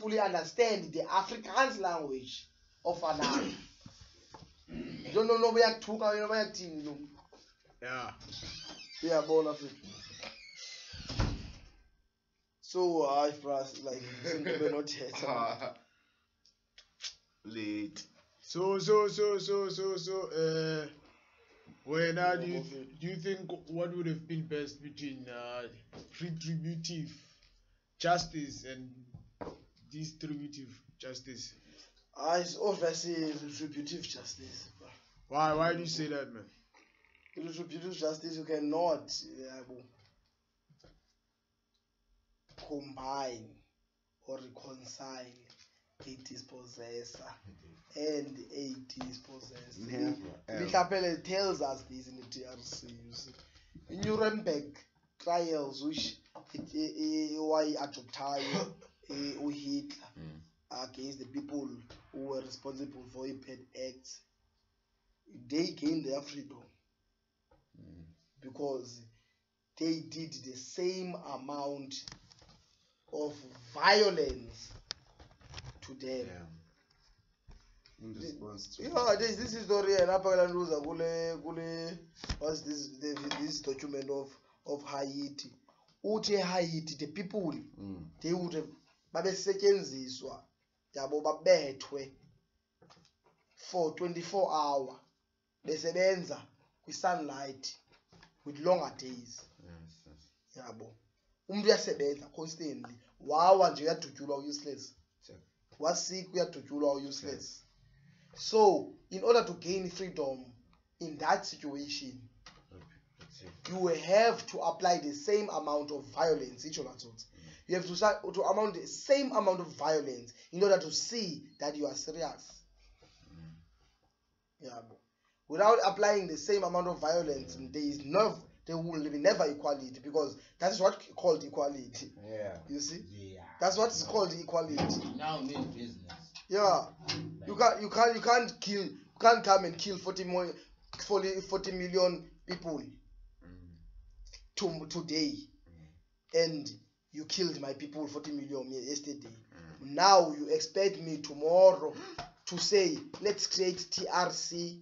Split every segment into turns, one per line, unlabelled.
fully understand the Afrikaans language of another. You don't know where to go, where to go.
Yeah.
Yeah, born Africa. So, like, we're not yet.
Late.
So, when do you think what would have been best between retributive justice and distributive justice?
It's obviously retributive justice.
Why do you say that, man?
Retributive justice, you cannot combine or reconcile a dispossessor and a dispossessed. Michapelle tells us this in the TRC. You see, in Nuremberg trials, which why adopted Hitler against the people who were responsible for a bad acts, they gained their freedom because they did the same amount of violence to them.
In response to
this is story and what's this document of Haiti. Uthi Haiti, the people they would have babesetshenziswa yabo babethwe for 24 hours besebenza kwi-sunlight with longer days. Yabo umuntu uyasebenza constantly wawa nje uyadutshulwa useless, wasick uyadutshulwa useless. So in order to gain freedom in that situation, you will have to apply the same amount of violence. You have to amount the same amount of violence in order to see that you are serious. Without applying the same amount of violence, there will be never equality, because that is what called equality. You see? That's what is called equality.
Now mean business.
You can't come and kill 40 million people today, and you killed my people 40 million yesterday. Now you expect me tomorrow to say let's create TRC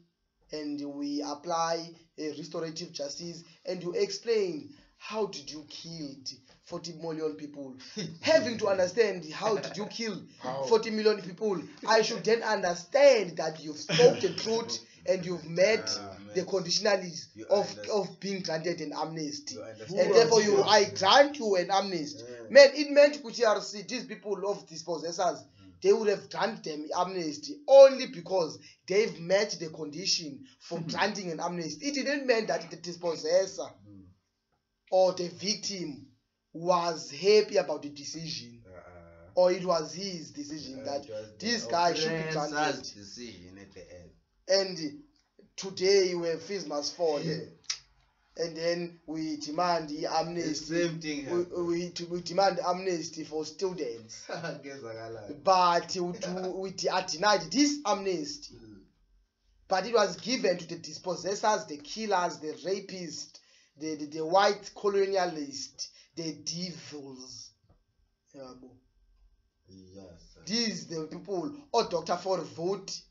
and we apply a restorative justice, and you explain how did you kill 40 million people. Having to understand how did you kill 40 million people, I should then understand that you've spoken truth and you've met the conditionalities of being granted an amnesty, and therefore I grant you an amnesty. Man, it meant TRC, these people of dispossessors, they would have granted them amnesty only because they've met the condition for granting an amnesty. It didn't mean that the dispossessor or the victim was happy about the decision, or it was his decision that this guy should be granted.
Decision at the end.
And today when fees must fall, and then we demand the amnesty.
The same thing
we demand amnesty for students, but we are denied this amnesty. But it was given to the dispossessors, the killers, the rapists, the white colonialists, the devils. These the people, or Dr. For vote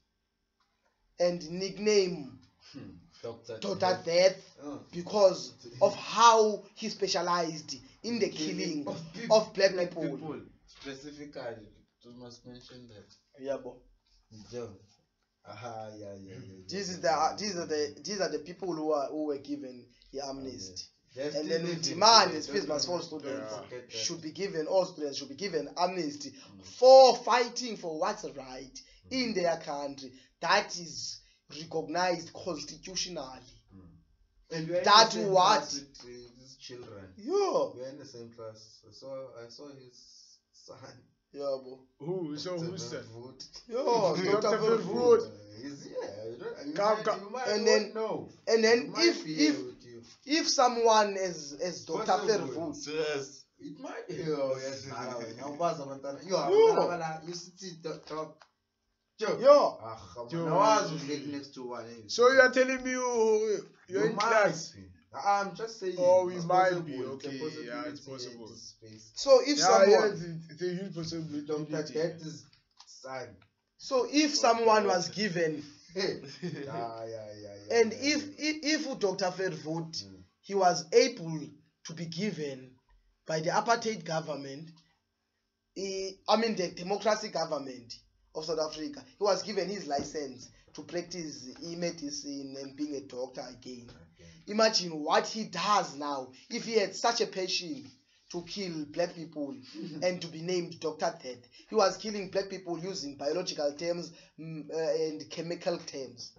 and nickname Dr. Death because of how he specialized in the killing of black people.
Specifically, you must mention that.
These are the people who were given the amnesty. And then we demand the fees must fall students should be given, all students should be given amnesty for fighting for what's right in their country. That is recognized constitutionally.
And we are
that
in the same
what
class with his children. We are in the same class. I saw his son.
Who's son?
Dr. Vervoort. And then if someone is Dr. Vervoort,
it might be.
So you are telling me you're in class?
I'm just saying.
Oh, we
it's
might
possible.
be, okay,
It's a possibility
yeah, it's
at
possible.
this space.
So if someone,
it's a huge possibility.
Dr. Dead's son.
so if someone was given,
Yeah.
and if Dr. Verwoerd, he was able to be given by the apartheid government, the democracy government of South Africa, he was given his license to practice medicine and being a doctor again. Imagine what he does now if he had such a passion to kill black people and to be named Dr. Death. He was killing black people using biological terms and chemical terms.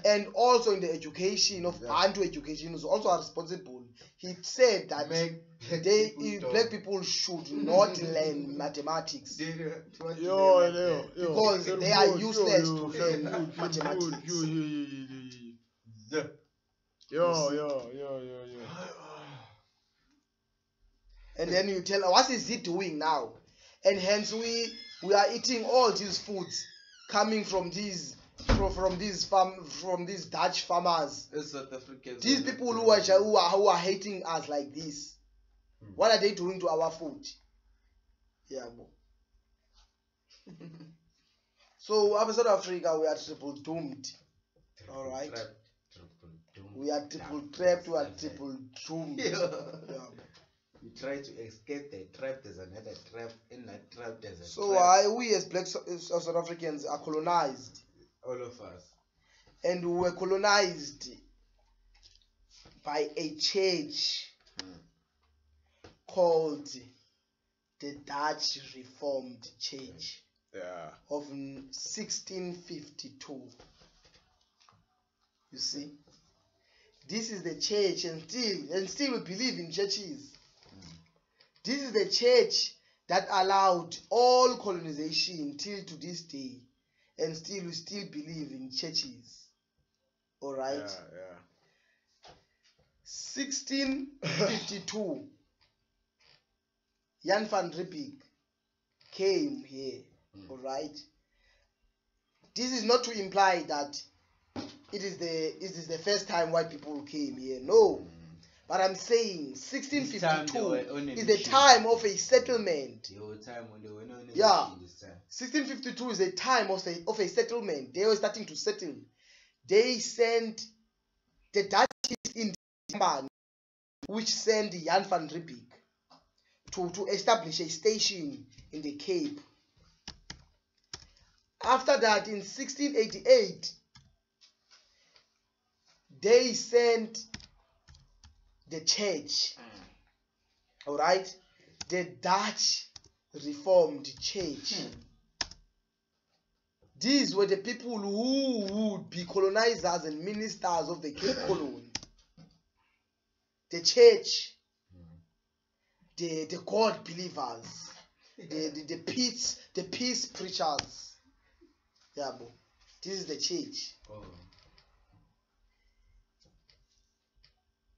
And also in the education of Bantu education, he was also responsible. He said that black people should not learn mathematics because they are useless to learn mathematics. And then you tell, what is he doing now? And hence we are eating all these foods coming from these Dutch farmers.
South Africans.
These people who are hating us like this. What are they doing to our food? Yeah. So after South Africa, we are triple doomed. All right. We are triple trapped. We are triple doomed. Yeah.
You try to escape the trap. There's another trap. In that trap, there's a
so
trap.
we as black South Africans are colonized.
All of us.
And we were colonized by a church called the Dutch Reformed Church of 1652. You see, this is the church, and still we believe in churches. This is the church that allowed all colonization till to this day, and we still believe in churches. All right. 1652. Jan van Riebeeck came here. All right. This is not to imply that it is the first time white people came here. No. But I'm saying 1652 is the time of a settlement. Yeah. 1652 is the time of a settlement. They were starting to settle. They sent the Dutch East India Company, which sent Jan van Riebeeck to establish a station in the Cape. After that, in 1688, they sent the church, all right, the Dutch Reformed Church. These were the people who would be colonizers and ministers of the Cape Colony. The church, the God believers, the peace preachers. Yeah, bro. This is the church.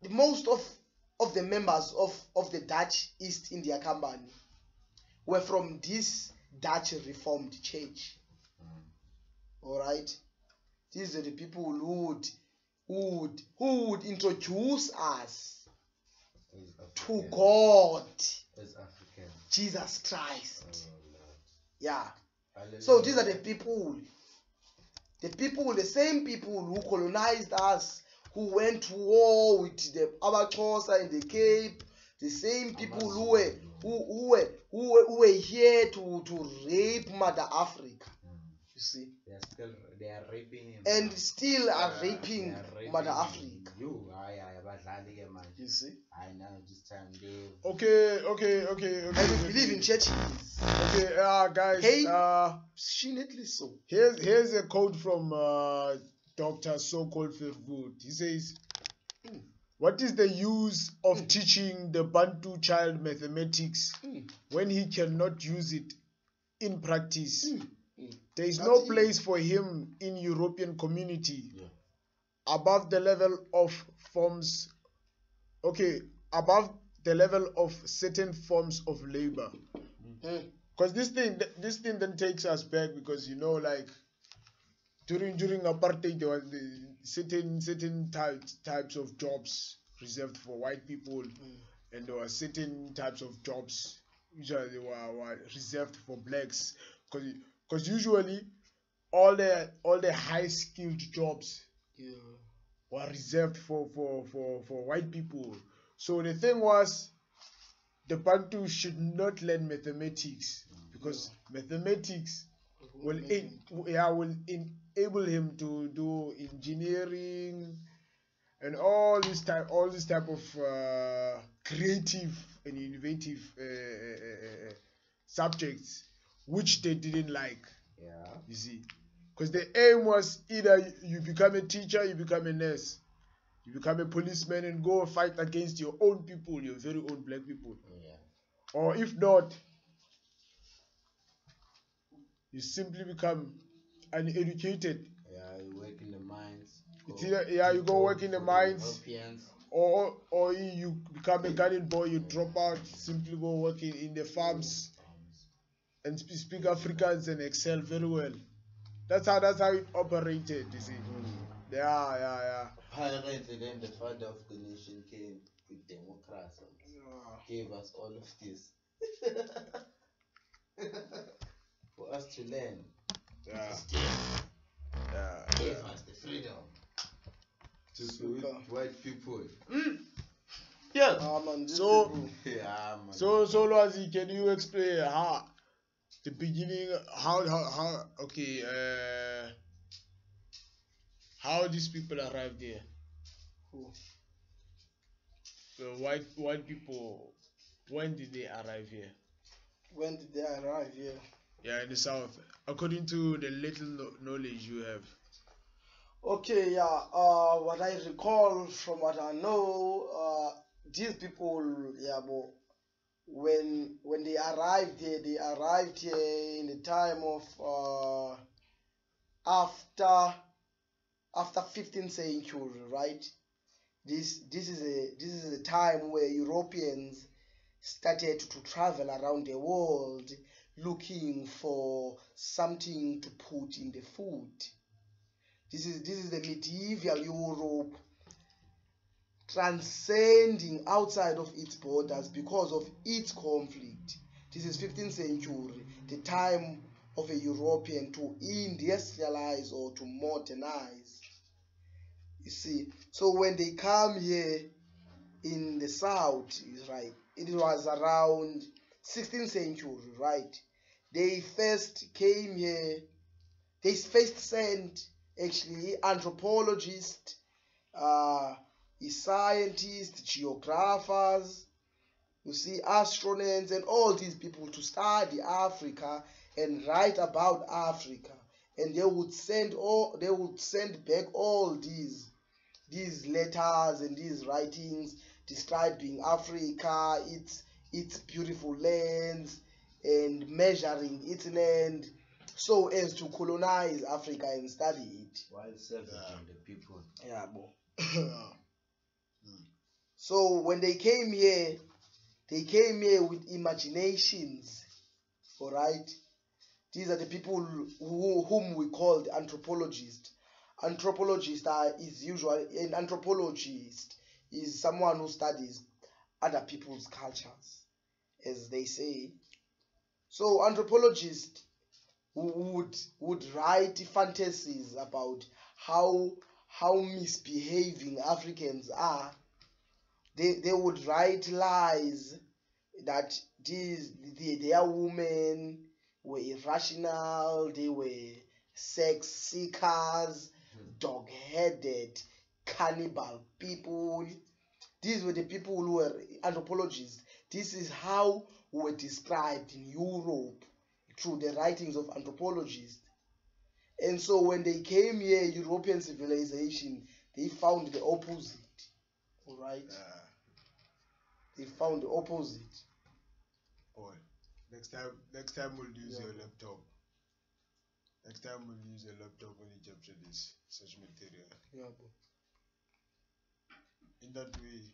The most of the members of the Dutch East India Company were from this Dutch Reformed Church. All right, these are the people who would introduce us to God, Jesus Christ. Yeah. So these are the same people who colonized us, who went to war with the Abaxhosa in the Cape, the same people who were here to rape Mother Africa. You see,
they are raping him,
and still are raping Mother Africa. You see,
I know this time they.
Okay.
And we believe in churches.
Okay, guys.
Passionately so.
Here's a quote from Dr. So-called Verwoerd. He says, "What is the use of teaching the Bantu child mathematics when he cannot use it in practice? There is no place for him in European community above the level of forms. Above the level of certain forms of labor." Because this thing then takes us back, because like during apartheid there was certain types of jobs reserved for white people, and there were certain types of jobs which were reserved for blacks, because usually all the high skilled jobs were reserved for white people. So the thing was, the Bantu should not learn mathematics, because mathematics will enable him to do engineering and all this type of creative and innovative subjects which they didn't like. You see, because the aim was either you become a teacher, you become a nurse, you become a policeman and go fight against your own people, your very own black people. Or if not, you simply become uneducated.
You work in the mines.
It's either, you go work in the mines, or you become a garden boy, you drop out, simply go work in the farms and speak Afrikaans and excel very well. That's how it operated, you see.
Apparently, then the father of the nation came with democracy, gave us all of this for us to learn. Gave us the freedom
to with white people.
So Lwazi, can you explain how the beginning, how these people arrived here? The white people, when did they arrive here?
When did they arrive here?
Yeah, in the south, according to the little knowledge you have.
Okay, what I recall from what I know, these people, when they arrived here in the time of after 15th century, right? This is a time where Europeans started to travel around the world looking for something to put in the food. This is the medieval Europe transcending outside of its borders because of its conflict. This is 15th century, the time of a European to industrialize or to modernize. You see, so when they come here in the south, right, it was around 16th century, right? They first came here, they first sent actually anthropologists, scientists, geographers, you see, astronauts, and all these people to study Africa and write about Africa. And they would send back all these letters and these writings describing Africa, its beautiful lands, and measuring its land so as to colonize Africa and study it.
While serving the people.
So when they came here with imaginations. All right. These are the people whom we call the anthropologists. An anthropologist is someone who studies other people's cultures, as they say. So anthropologists would write fantasies about how misbehaving Africans are. They would write lies that their women were irrational, they were sex seekers, dog-headed, cannibal people. These were the people who were anthropologists. This is how we were described in Europe through the writings of anthropologists. And so when they came here, European civilization, they found the opposite. All right? They found the opposite.
Boy, next time we'll use your laptop. Next time we'll use a laptop when you capture this such material.
Yeah, bro.
In that way,